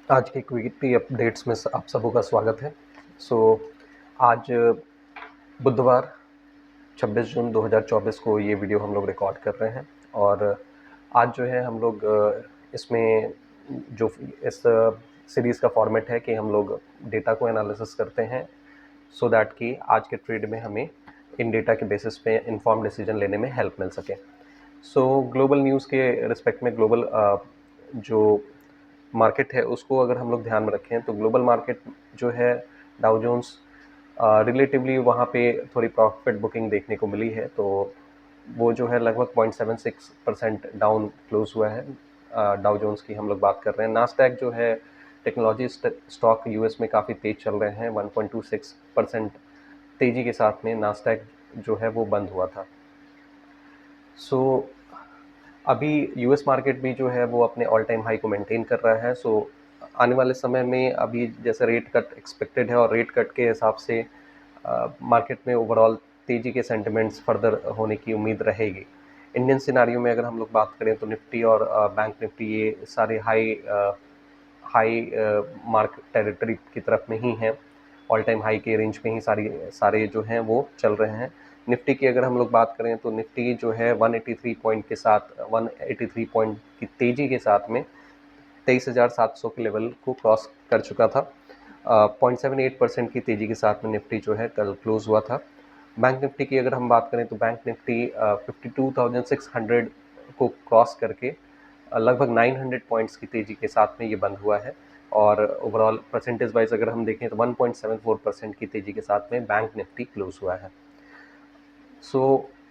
आज के quickly updates में आप सबों का स्वागत है। आज बुधवार 26 जून 2024 को ये वीडियो हम लोग रिकॉर्ड कर रहे हैं और आज जो है हम लोग इसमें जो इस सीरीज़ का फॉर्मेट है कि हम लोग डेटा को एनालिसिस करते हैं सो दैट कि आज के ट्रेड में हमें इन डेटा के बेसिस पे इन्फॉर्म डिसीजन लेने में हेल्प मिल सके। ग्लोबल न्यूज़ के रिस्पेक्ट में ग्लोबल जो मार्केट है उसको अगर हम लोग ध्यान में रखें तो ग्लोबल मार्केट जो है डाउ जोन्स रिलेटिवली वहाँ पे थोड़ी प्रॉफिट बुकिंग देखने को मिली है, तो वो जो है लगभग 0.76% डाउन क्लोज हुआ है। डाउ जोन्स की हम लोग बात कर रहे हैं। नास्डैक जो है टेक्नोलॉजी स्टॉक यूएस में काफ़ी तेज चल रहे हैं। 1.26% तेजी के साथ में नास्डैक जो है वो बंद हुआ था। अभी यूएस मार्केट भी जो है वो अपने ऑल टाइम हाई को मेंटेन कर रहा है। आने वाले समय में अभी जैसे रेट कट एक्सपेक्टेड है और रेट कट के हिसाब से मार्केट में ओवरऑल तेजी के सेंटिमेंट्स फर्दर होने की उम्मीद रहेगी। इंडियन सिनारियो में अगर हम लोग बात करें तो निफ्टी और बैंक निफ्टी ये सारे हाई मार्क टेरिटरी की तरफ में ही हैं। ऑल टाइम हाई के रेंज में ही सारे जो हैं वो चल रहे हैं। निफ्टी की अगर हम लोग बात करें तो निफ्टी जो है 183 पॉइंट के साथ 183 पॉइंट की तेजी के साथ में 23,700 के लेवल को क्रॉस कर चुका था। 0.78% की तेजी के साथ में निफ्टी जो है कल क्लोज हुआ था। बैंक निफ्टी की अगर हम बात करें तो बैंक निफ्टी 52,600 को क्रॉस करके लगभग 900 पॉइंट्स की तेजी के साथ में ये बंद हुआ है और ओवरऑल परसेंटेज वाइज अगर हम देखें तो 1.74% की तेजी के साथ में बैंक निफ्टी क्लोज हुआ है।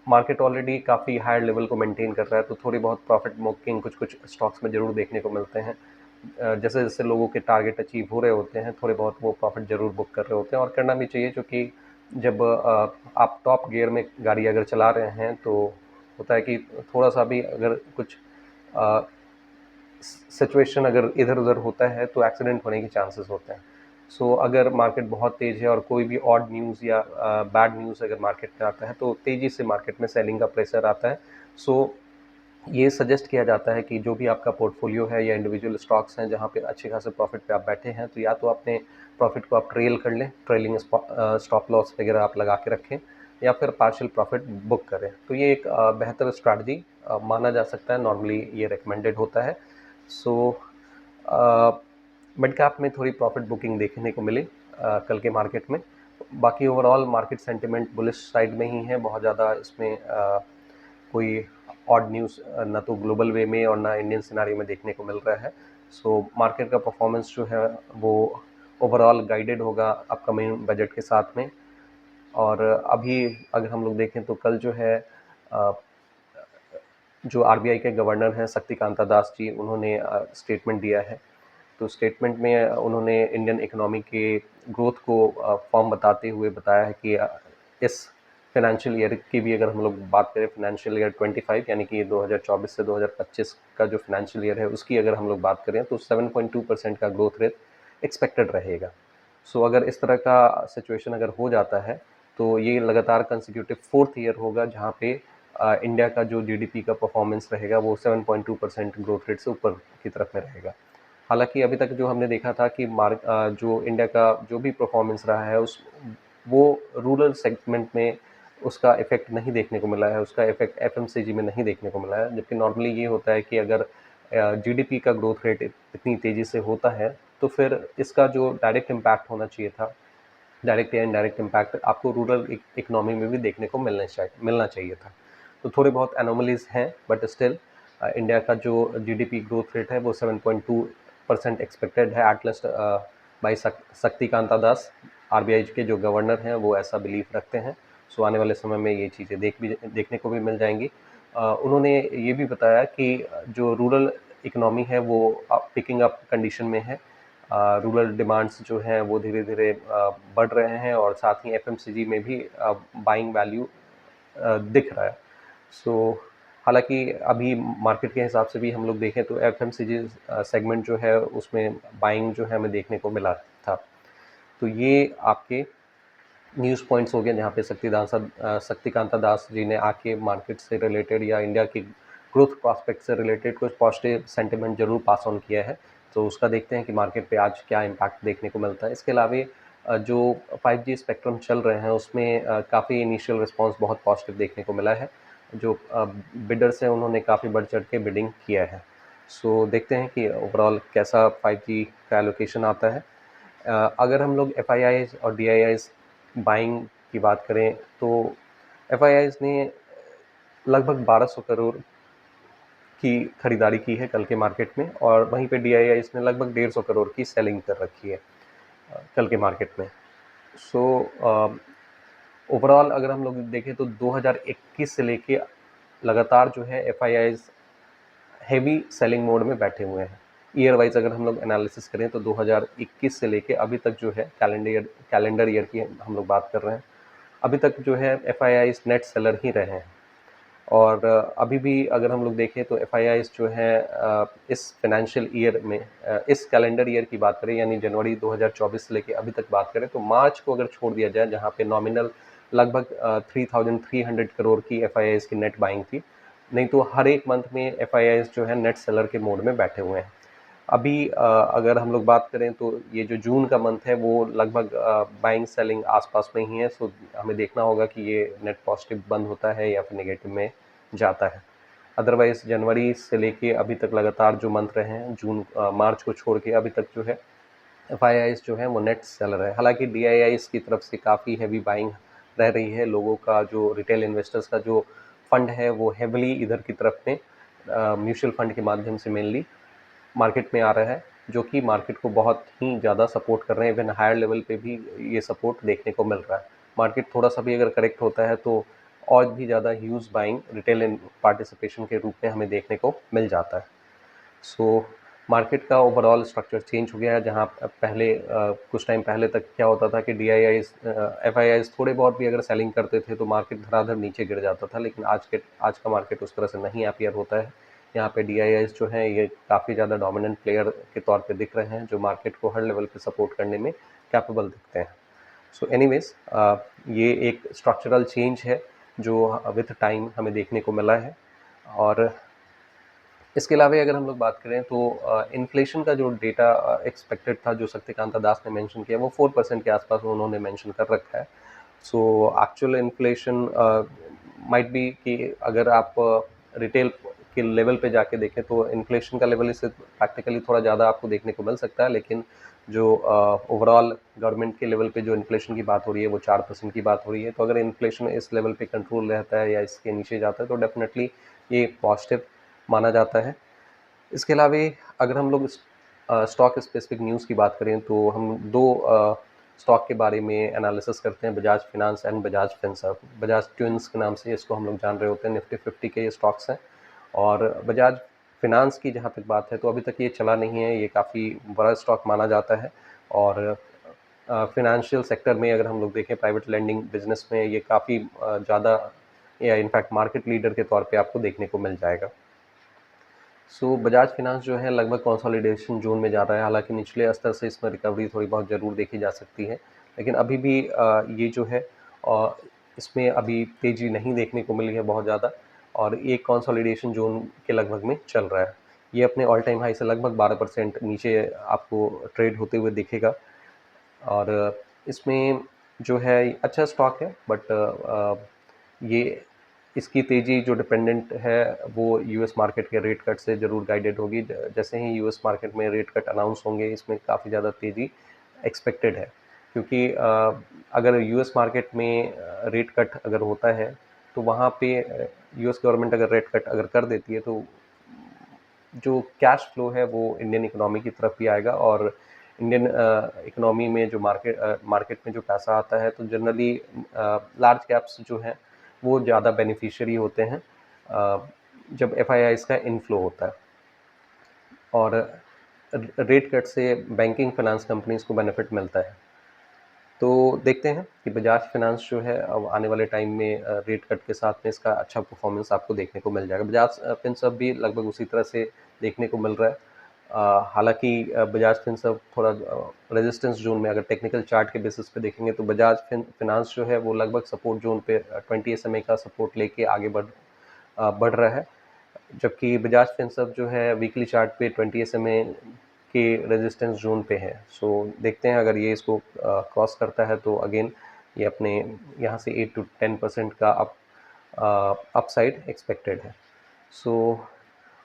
मार्केट ऑलरेडी काफ़ी हायर लेवल को मेंटेन कर रहा है, तो थोड़ी बहुत प्रॉफिट बुकिंग कुछ स्टॉक्स में ज़रूर देखने को मिलते हैं। जैसे जैसे लोगों के टारगेट अचीव हो रहे होते हैं, थोड़े बहुत वो प्रॉफिट ज़रूर बुक कर रहे होते हैं और करना भी चाहिए, क्योंकि जब आप टॉप गियर में गाड़ी अगर चला रहे हैं तो होता है कि थोड़ा सा भी अगर कुछ सिचुएशन अगर इधर उधर होता है तो एक्सीडेंट होने के चांसेस होते हैं। अगर मार्केट बहुत तेज़ है और कोई भी ऑड न्यूज़ या बैड न्यूज़ अगर मार्केट में आता है तो तेज़ी से मार्केट में सेलिंग का प्रेशर आता है। ये सजेस्ट किया जाता है कि जो भी आपका पोर्टफोलियो है या इंडिविजुअल स्टॉक्स हैं जहाँ पे अच्छे खासे प्रॉफिट पे आप बैठे हैं, तो या तो अपने प्रॉफिट को आप ट्रेल कर लें, ट्रेलिंग स्टॉप लॉस वगैरह आप लगा के रखें, या फिर पार्शियल प्रॉफिट बुक करें। तो ये एक बेहतर स्ट्रैटेजी माना जा सकता है। नॉर्मली ये रिकमेंडेड होता है। सो मिड कैप में थोड़ी प्रॉफिट बुकिंग देखने को मिली कल के मार्केट में। बाकी overall market sentiment bullish side में ही है। बहुत ज़्यादा इसमें कोई ऑड न्यूज़ ना तो ग्लोबल वे में और ना इंडियन सिनारियो में देखने को मिल रहा है। मार्केट का परफॉर्मेंस जो है वो ओवरऑल गाइडेड होगा अपकमिंग बजट के साथ में। और अभी अगर हम लोग देखें तो कल जो है जो आरबीआई के गवर्नर हैं शक्तिकांता दास जी, उन्होंने स्टेटमेंट दिया है। तो स्टेटमेंट में उन्होंने इंडियन इकोनॉमी के ग्रोथ को फॉर्म बताते हुए बताया है कि इस फाइनेंशियल ईयर की भी अगर हम लोग बात करें, फाइनेंशियल ईयर 25 यानी कि 2024 से 2025 का जो फाइनेंशियल ईयर है उसकी अगर हम लोग बात करें तो 7.2% का ग्रोथ रेट एक्सपेक्टेड रहेगा। अगर इस तरह का सिचुएशन अगर हो जाता है तो ये लगातार कंसिक्यूटिव 4th ईयर होगा जहाँ पे इंडिया का जो जीडीपी का परफॉर्मेंस रहेगा वो 7.2% ग्रोथ रेट से ऊपर की तरफ में रहेगा। हालांकि अभी तक जो हमने देखा था कि जो इंडिया का जो भी परफॉर्मेंस रहा है वो रूरल सेगमेंट में उसका इफेक्ट नहीं देखने को मिला है, उसका इफेक्ट एफएमसीजी में नहीं देखने को मिला है। जबकि नॉर्मली ये होता है कि अगर जीडीपी का ग्रोथ रेट इतनी तेज़ी से होता है तो फिर इसका जो डायरेक्ट इम्पैक्ट होना चाहिए था, डायरेक्ट या इनडायरेक्ट इम्पैक्ट आपको रूरल इकोनॉमी में भी देखने को मिलना चाहिए था। तो थोड़े बहुत एनोमलीज हैं, बट स्टिल इंडिया का जो जीडीपी ग्रोथ रेट है वो 7.2% एक्सपेक्टेड है at least by Shaktikanta Das. RBI के जो गवर्नर हैं वो ऐसा बिलीव रखते हैं। आने वाले समय में ये चीज़ें देखने को भी मिल जाएंगी। उन्होंने ये भी बताया कि जो रूरल इकोनॉमी है वो पिकिंग अप कंडीशन में है। रूरल डिमांड्स जो हैं वो धीरे धीरे बढ़ रहे हैं और साथ ही एफएमसीजी में भी बाइंग वैल्यू दिख रहा है। हालांकि अभी मार्केट के हिसाब से भी हम लोग देखें तो एफएमसीजी सेगमेंट जो है उसमें बाइंग जो है हमें देखने को मिला था। तो ये आपके न्यूज़ पॉइंट्स हो गए जहाँ पे शक्तिकांता दास जी ने आके मार्केट से रिलेटेड या इंडिया की ग्रोथ प्रॉस्पेक्ट से रिलेटेड कुछ पॉजिटिव सेंटिमेंट जरूर पास ऑन किया है। तो उसका देखते हैं कि मार्केट पे आज क्या इम्पैक्ट देखने को मिलता है। इसके अलावे जो 5G स्पेक्ट्रम चल रहे हैं उसमें काफ़ी इनिशियल रिस्पॉन्स बहुत पॉजिटिव देखने को मिला है। जो बिडर्स हैं उन्होंने काफ़ी बढ़ चढ़ के बिडिंग किया है। सो देखते हैं कि ओवरऑल कैसा 5G का एलोकेशन आता है। अगर हम लोग एफआईआईज़ और डीआईआईज़ बाइंग की बात करें तो एफआईआईज़ ने लगभग 1200 करोड़ की खरीदारी की है कल के मार्केट में, और वहीं पे डीआईआईज़ ने लगभग 150 करोड़ की सेलिंग कर रखी है कल के मार्केट में। सो ओवरऑल अगर हम लोग देखें तो 2021 से लेके लगातार जो है एफआईआईज़ हेवी सेलिंग मोड में बैठे हुए हैं। ईयर वाइज अगर हम लोग एनालिसिस करें तो 2021 से लेके अभी तक जो है कैलेंडर ईयर की हम लोग बात कर रहे हैं, अभी तक जो है एफआईआईज़ नेट सेलर ही रहे हैं। और अभी भी अगर हम लोग देखें तो एफआईआईज़ जो है इस फाइनेंशियल ईयर में इस कैलेंडर ईयर की बात करें यानी जनवरी 2024 से लेके अभी तक बात करें तो मार्च को अगर छोड़ दिया जाए जहां पे नॉमिनल लगभग 3300 करोड़ की एफआईआईज़ की नेट बाइंग थी, नहीं तो हर एक मंथ में एफआईआईज़ जो है नेट सेलर के मोड में बैठे हुए हैं। अभी अगर हम लोग बात करें तो ये जो जून का मंथ है वो लगभग बाइंग सेलिंग आसपास में ही है। सो हमें देखना होगा कि ये नेट पॉजिटिव बंद होता है या फिर नेगेटिव में जाता है। अदरवाइज जनवरी से लेके अभी तक लगातार जो मंथ रहे हैं जून मार्च को छोड़ के अभी तक जो है एफआईआईज़ जो है वो नेट सेलर है। हालांकि डीआईआईज़ की तरफ से काफ़ी हैवी बाइंग रह रही है। लोगों का जो रिटेल इन्वेस्टर्स का जो फंड है वो हेवली इधर की तरफ में म्यूचुअल फंड के माध्यम से मेनली मार्केट में आ रहा है, जो कि मार्केट को बहुत ही ज़्यादा सपोर्ट कर रहे हैं। इवन हायर लेवल पे भी ये सपोर्ट देखने को मिल रहा है। मार्केट थोड़ा सा भी अगर करेक्ट होता है तो और भी ज़्यादा ह्यूज बाइंग रिटेल इन पार्टिसिपेशन के रूप में हमें देखने को मिल जाता है। सो मार्केट का ओवरऑल स्ट्रक्चर चेंज हो गया है, जहाँ पहले कुछ टाइम पहले तक क्या होता था कि डीआईआईज़ एफआईआईज़ थोड़े बहुत भी अगर सेलिंग करते थे तो मार्केट धड़ाधड़ नीचे गिर जाता था, लेकिन आज का मार्केट उस तरह से नहीं अपीयर होता है। यहाँ पे डीआईआईज़ जो हैं ये काफ़ी ज़्यादा डोमिनेंट प्लेयर के तौर पे दिख रहे हैं, जो मार्केट को हर लेवल पे सपोर्ट करने में कैपेबल दिखते हैं। सो एनीवेज ये एक स्ट्रक्चरल चेंज है जो विथ टाइम हमें देखने को मिला है। और इसके अलावा अगर हम लोग बात करें तो इन्फ्लेशन का जो डेटा एक्सपेक्टेड था, जो शक्तिकांता दास ने मेंशन किया, वो 4% के आसपास उन्होंने मेंशन कर रखा है। So actual inflation might be कि अगर आप रिटेल के लेवल पे जाके देखें तो इन्फ्लेशन का लेवल इससे प्रैक्टिकली थोड़ा ज़्यादा आपको देखने को मिल सकता है, लेकिन जो ओवरऑल गवर्नमेंट के लेवल पे जो इन्फ्लेशन की बात हो रही है वो 4% की बात हो रही है। तो अगर इन्फ्लेशन इस लेवल पे कंट्रोल रहता है या इसके नीचे जाता है तो डेफिनेटली ये पॉजिटिव माना जाता है। इसके अलावा अगर हम लोग स्टॉक स्पेसिफिक न्यूज़ की बात करें तो हम दो स्टॉक के बारे में एनालिसिस करते हैं, Bajaj finance and Bajaj Finserv. Bajaj twins के नाम से इसको हम लोग जान रहे होते हैं। निफ्टी 50 के ये स्टॉक्स हैं। और बजाज फिनांस की जहाँ तक बात है तो अभी तक ये चला नहीं है, ये काफ़ी बड़ा स्टॉक माना जाता है। और फिनेंशियल सेक्टर में अगर हम लोग देखें प्राइवेट लेंडिंग बिजनेस में ये काफ़ी ज़्यादा या इनफैक्ट मार्केट लीडर के तौर पे आपको देखने को मिल जाएगा। सो बजाज फिनांस जो है लगभग कंसोलिडेशन जोन में जा रहा है। हालांकि निचले स्तर से इसमें रिकवरी थोड़ी बहुत ज़रूर देखी जा सकती है, लेकिन अभी भी ये जो है इसमें अभी तेज़ी नहीं देखने को मिली है बहुत ज़्यादा, और एक कंसोलिडेशन जोन के लगभग में चल रहा है। ये अपने ऑल टाइम हाई से लगभग 12% नीचे आपको ट्रेड होते हुए दिखेगा। और इसमें जो है अच्छा स्टॉक है, बट ये इसकी तेज़ी जो डिपेंडेंट है वो यूएस मार्केट के रेट कट से ज़रूर गाइडेड होगी। जैसे ही यूएस मार्केट में रेट कट अनाउंस होंगे इसमें काफ़ी ज़्यादा तेज़ी एक्सपेक्टेड है, क्योंकि अगर यूएस मार्केट में रेट कट अगर होता है तो वहाँ पे यूएस गवर्नमेंट अगर रेट कट अगर कर देती है तो जो कैश फ्लो है वो इंडियन इकोनॉमी की तरफ भी आएगा। और इंडियन इकोनॉमी में जो मार्केट में जो पैसा आता है तो जनरली लार्ज कैप्स जो हैं वो ज़्यादा बेनिफिशियरी होते हैं जब एफआईआईज़ का इनफ्लो होता है। और रेट कट से बैंकिंग फाइनेंस कंपनीज को बेनिफिट मिलता है। तो देखते हैं कि बजाज फिनांस जो है अब आने वाले टाइम में रेट कट के साथ में इसका अच्छा परफॉर्मेंस आपको देखने को मिल जाएगा। बजाज फिनसर्व भी लगभग उसी तरह से देखने को मिल रहा है। हालांकि बजाज फिनसर्व थोड़ा रेजिस्टेंस जोन में अगर टेक्निकल चार्ट के बेसिस पे देखेंगे तो बजाज फिनांस जो है वो लगभग सपोर्ट जोन पे 20 SMA का सपोर्ट लेके आगे बढ़ रहा है, जबकि बजाज फिनसर्व जो है वीकली चार्ट पे 20 SMA के रेजिस्टेंस जोन पे है। सो देखते हैं अगर ये इसको क्रॉस करता है तो अगेन ये अपने यहाँ से 8 to 10% का अपसाइड एक्सपेक्टेड है। सो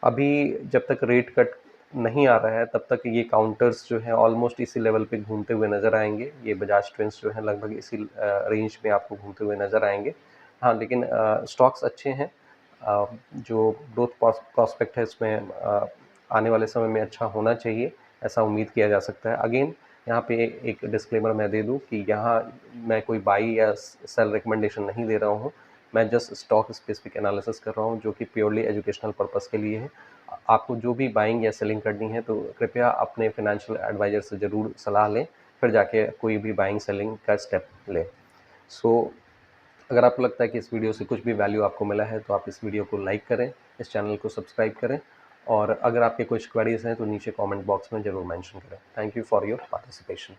अभी जब तक रेट कट नहीं आ रहा है तब तक ये काउंटर्स जो है ऑलमोस्ट इसी लेवल पे घूमते हुए नज़र आएंगे। ये बजाज ट्विंस जो है लगभग इसी रेंज में आपको घूमते हुए नज़र आएंगे। हाँ, लेकिन स्टॉक्स अच्छे हैं। जो ग्रोथ प्रॉस्पेक्ट है इसमें आने वाले समय में अच्छा होना चाहिए, ऐसा उम्मीद किया जा सकता है। अगेन यहाँ पे एक डिस्क्लेमर मैं दे दूँ कि यहाँ मैं कोई बाई या सेल रिकमेंडेशन नहीं दे रहा हूँ। मैं जस्ट स्टॉक स्पेसिफिक एनालिसिस कर रहा हूँ जो कि प्योरली एजुकेशनल पर्पस के लिए है। आपको जो भी बाइंग या सेलिंग करनी है तो कृपया अपने फाइनेंशियल एडवाइज़र से ज़रूर सलाह लें, फिर जाके कोई भी बाइंग सेलिंग का स्टेप लें। सो अगर आपको लगता है कि इस वीडियो से कुछ भी वैल्यू आपको मिला है तो आप इस वीडियो को लाइक करें, इस चैनल को सब्सक्राइब करें और अगर आपके कुछ क्वेरीज हैं तो नीचे कमेंट बॉक्स में ज़रूर मेंशन करें। Thank you for your participation.